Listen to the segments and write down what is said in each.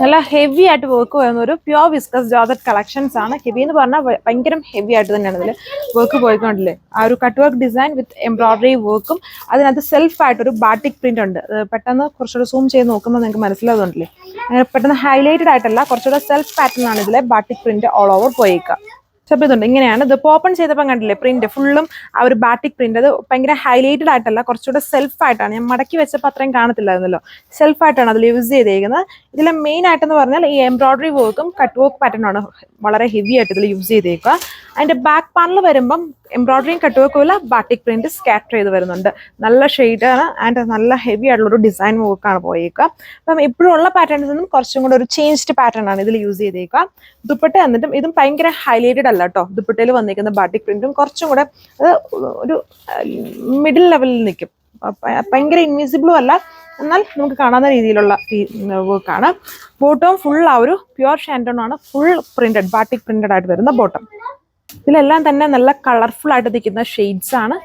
നല്ല ഹെവി ആയിട്ട് വർക്ക് വരുന്ന ഒരു പ്യോർ വിസ്കസ് ജോർജറ്റ് കളക്ഷൻസ് ആണ്. ഹെവി എന്ന് പറഞ്ഞാൽ ഭയങ്കര ഹെവി ആയിട്ട് തന്നെയാണ് ഇതിൽ വർക്ക് പോയിക്കൊണ്ടില്ലേ. ആ ഒരു കട്ട് വർക്ക് ഡിസൈൻ വിത്ത് എംബ്രോയിഡറി വർക്കും അതിനകത്ത് സെൽഫ് ആയിട്ടൊരു ബാറ്റിക് പ്രിന്റ് ഉണ്ട്. പെട്ടെന്ന് കുറച്ചുകൂടെ സൂം ചെയ്ത് നോക്കുമ്പോൾ നിങ്ങൾക്ക് മനസ്സിലാവുന്നുണ്ടല്ലേ. അങ്ങനെ പെട്ടെന്ന് ഹൈലൈറ്റഡ് ആയിട്ടല്ല, കുറച്ചുകൂടെ സെൽഫ് പാറ്റേൺ ആണ് ഇതിലെ ബാറ്റിക് പ്രിന്റ് ഓൾ ഓവർ പോയേക്കുക. ഇതുണ്ട് ഇങ്ങനെയാണ് ഇത് ഓപ്പൺ ചെയ്തപ്പോൾ കണ്ടില്ലേ പ്രിന്റ് ഫുള്ളും ആ ഒരു ബാറ്റിക് പ്രിന്റ്. അത് ഭയങ്കര ഹൈലൈറ്റഡ് ആയിട്ടല്ല, കുറച്ചുകൂടെ സെൽഫ് ആയിട്ടാണ്. ഞാൻ മടക്കി വെച്ചപ്പോൾ അത്രയും കാണത്തില്ലായിരുന്നല്ലോ. സെൽഫ് ആയിട്ടാണ് അതിൽ യൂസ് ചെയ്തേക്കുന്നത്. ഇതിലെ മെയിൻ ആയിട്ടെന്ന് പറഞ്ഞാൽ ഈ എംബ്രോയിഡറി വർക്കും കട്ട് വർക്ക് പാറ്റേൺ ആണ് വളരെ ഹെവി ആയിട്ട് ഇതിൽ യൂസ് ചെയ്തേക്കുക. അതിന്റെ ബാക്ക് പാനൽ വരുമ്പം എംബ്രോയിഡറിയും കട്ട് വർക്കും ഇല്ല, ബാറ്റിക് പ്രിന്റ് സ്കാറ്റർ ചെയ്ത് വരുന്നുണ്ട്. നല്ല ഷെയ്ഡാണ് ആൻഡ് നല്ല ഹെവി ആയിട്ടുള്ള ഒരു ഡിസൈൻ വർക്കാണ് പോയേക്കുക. അപ്പം ഇപ്പോഴും ഉള്ള പാറ്റേൺസിൽ നിന്നും കുറച്ചും കൂടെ ഒരു ചേഞ്ച്ഡ് പാറ്റേൺ ആണ് ഇതിൽ യൂസ് ചെയ്തേക്കുക. ദുപ്പട്ട എന്നിട്ടും ഇതും ഭയങ്കര ഹൈലൈറ്റഡ് അല്ല കേട്ടോ. ദുപ്പട്ടയിൽ വന്നിരിക്കുന്ന ബാറ്റിക് പ്രിന്റും കുറച്ചും കൂടെ ഒരു മിഡിൽ ലെവലിൽ നിൽക്കും. ഭയങ്കര ഇൻവിസിബിളും അല്ല, എന്നാൽ നമുക്ക് കാണാവുന്ന രീതിയിലുള്ള വർക്കാണ്. ബോട്ടം ഫുൾ ആ ഒരു പ്യുവർ ഷാൻഡോൺ ആണ്, ഫുൾ പ്രിന്റഡ് ബാറ്റിക് പ്രിന്റഡ് ആയിട്ട് വരുന്ന ബോട്ടം. ഇതിലെല്ലാം തന്നെ നല്ല കളർഫുൾ ആയിട്ട് നിൽക്കുന്ന ഷെയ്ഡ്സ് ആണ്.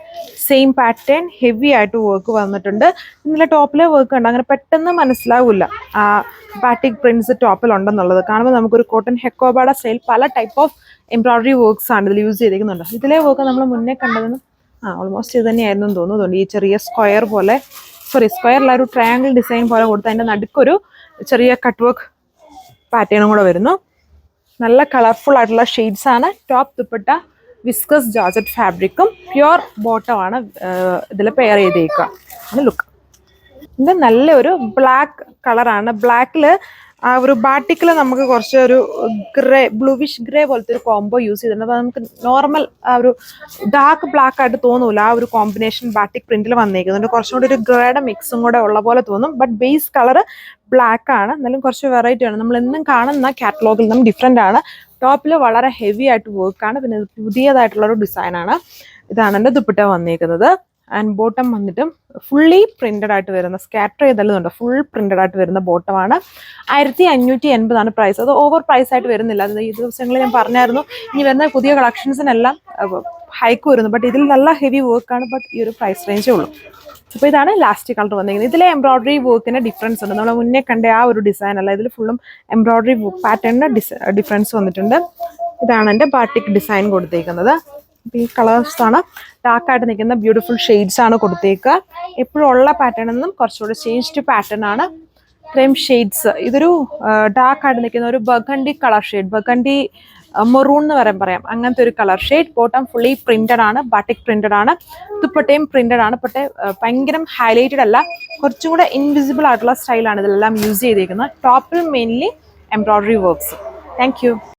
സെയിം പാറ്റേൺ ഹെവി ആയിട്ട് വർക്ക് വന്നിട്ടുണ്ട്. ഇന്നലെ ടോപ്പിലെ വർക്ക് ഉണ്ട്, അങ്ങനെ പെട്ടെന്ന് മനസ്സിലാവില്ല ആ ബാറ്റിക് പ്രിന്റ്സ് ടോപ്പിലുണ്ടെന്നുള്ളത്. കാണുമ്പോൾ നമുക്കൊരു കോട്ടൺ ഹെക്കോബാഡ സ്റ്റൈൽ പല ടൈപ്പ് ഓഫ് എംബ്രോയിഡറി വർക്ക്സ് ആണ് ഇതിൽ യൂസ് ചെയ്തിരിക്കുന്നുണ്ട്. ഇതിലെ വർക്ക് നമ്മൾ മുന്നേ കണ്ടതിന് ഓൾമോസ്റ്റ് ഇത് തന്നെയായിരുന്നു തോന്നുന്നുണ്ട്. ഈ ചെറിയ സ്ക്വയർ പോലെ, സ്ക്വയറിൽ ഒരു ട്രയാങ്കിൾ ഡിസൈൻ പോലെ കൊടുത്ത് അതിൻ്റെ നടുക്കൊരു ചെറിയ കട്ട് വർക്ക് പാറ്റേണും കൂടെ വരുന്നു. നല്ല കളർഫുൾ ആയിട്ടുള്ള ഷെയ്ഡ്സ് ആണ്. ടോപ്പ് ദുപ്പട്ട വിസ്കസ് ജോർജറ്റ് ഫാബ്രിക്കും പ്യുവർ ബോട്ടം ആണ് ഇതിൽ പെയർ ചെയ്തേക്കുക. ലുക്ക് ഇത് നല്ലൊരു ബ്ലാക്ക് കളറാണ്. ബ്ലാക്കിൽ ആ ഒരു ബാറ്റിക്കിൽ നമുക്ക് കുറച്ചൊരു ഗ്രേ ബ്ലൂവിഷ് ഗ്രേ പോലത്തെ ഒരു കോംബോ യൂസ് ചെയ്തിട്ടുണ്ട്. അപ്പോൾ നമുക്ക് നോർമൽ ആ ഒരു ഡാർക്ക് ബ്ലാക്ക് ആയിട്ട് തോന്നൂല. ആ ഒരു കോമ്പിനേഷൻ ബാറ്റിക് പ്രിന്റിൽ വന്നേക്കുന്നുണ്ട്. കുറച്ചും കൂടി ഒരു ഗ്രേയുടെ മിക്സും കൂടെ ഉള്ള പോലെ തോന്നും. ബട്ട് ബേസ് കളർ ബ്ലാക്ക് ആണ്. എന്നാലും കുറച്ച് വെറൈറ്റി ആണ്. നമ്മൾ എന്നും കാണുന്ന കാറ്റലോഗിൽ നിന്നും ഡിഫറെൻ്റ് ആണ്. ടോപ്പിൽ വളരെ ഹെവി ആയിട്ട് വർക്കാണ്. പിന്നെ പുതിയതായിട്ടുള്ളൊരു ഡിസൈനാണ്. ഇതാണ് എൻ്റെ ദുപ്പട്ട വന്നേക്കുന്നത്. ആൻഡ് ബോട്ടം വന്നിട്ടും ഫുള്ളി പ്രിന്റഡ് ആയിട്ട് വരുന്ന, സ്കാറ്റർ ചെയ്തല്ലുന്നുണ്ട്, ഫുൾ പ്രിന്റഡ് ആയിട്ട് വരുന്ന ബോട്ടമാണ്. 1580 പ്രൈസ്. അത് ഓവർ പ്രൈസ് ആയിട്ട് വരുന്നില്ല. അത് ഈ ദിവസങ്ങളിൽ ഞാൻ പറഞ്ഞായിരുന്നു ഇനി വരുന്ന പുതിയ കളക്ഷൻസിനെല്ലാം ഹൈക്ക് വരുന്നു. ബട്ട് ഇതിൽ നല്ല ഹെവി വർക്കാണ്. ബട്ട് ഈ ഒരു പ്രൈസ് റേഞ്ചേ ഉള്ളൂ. അപ്പോൾ ഇതാണ് ലാസ്റ്റ് കളർ വന്നിരിക്കുന്നത്. ഇതിലെ എംബ്രോയിഡറി വർക്കിന് ഡിഫറൻസ് ഉണ്ട്. നമ്മൾ മുന്നേ കണ്ട ആ ഒരു ഡിസൈൻ അല്ല, ഇതിൽ ഫുള്ളും എംബ്രോയിഡറി പാറ്റേണിന് ഡിഫറൻസ് വന്നിട്ടുണ്ട്. ഇതാണ് എൻ്റെ ബാറ്റിക് ഡിസൈൻ കൊടുത്തേക്കുന്നത്. ഈ കളേഴ്സ് ആണ് ഡാർക്ക് ആയിട്ട് നിൽക്കുന്ന ബ്യൂട്ടിഫുൾ ഷെയ്ഡ്സ് ആണ് കൊടുത്തേക്കുക. എപ്പോഴും ഉള്ള പാറ്റേണിൽ നിന്നും കുറച്ചുകൂടെ ചേഞ്ച്ഡ് പാറ്റേൺ ആണ്. ഇത്രയും ഷെയ്ഡ്സ്. ഇതൊരു ഡാർക്ക് ആയിട്ട് നിൽക്കുന്ന ഒരു burgundy colour shade, burgundy maroon എന്ന് പറയാം, അങ്ങനത്തെ ഒരു colour shade. Bottom fully printed ആണ്, ബാറ്റിക് പ്രിന്റഡ് ആണ്. ദുപ്പട്ടയും പ്രിന്റഡ് ആണ്. പക്ഷേ ഭയങ്കര ഹൈലൈറ്റഡ് അല്ല, കുറച്ചും കൂടെ ഇൻവിസിബിൾ ആയിട്ടുള്ള സ്റ്റൈലാണ് ഇതിലെല്ലാം യൂസ് ചെയ്തിരിക്കുന്നത്. ടോപ്പിൽ mainly embroidery works. Thank you.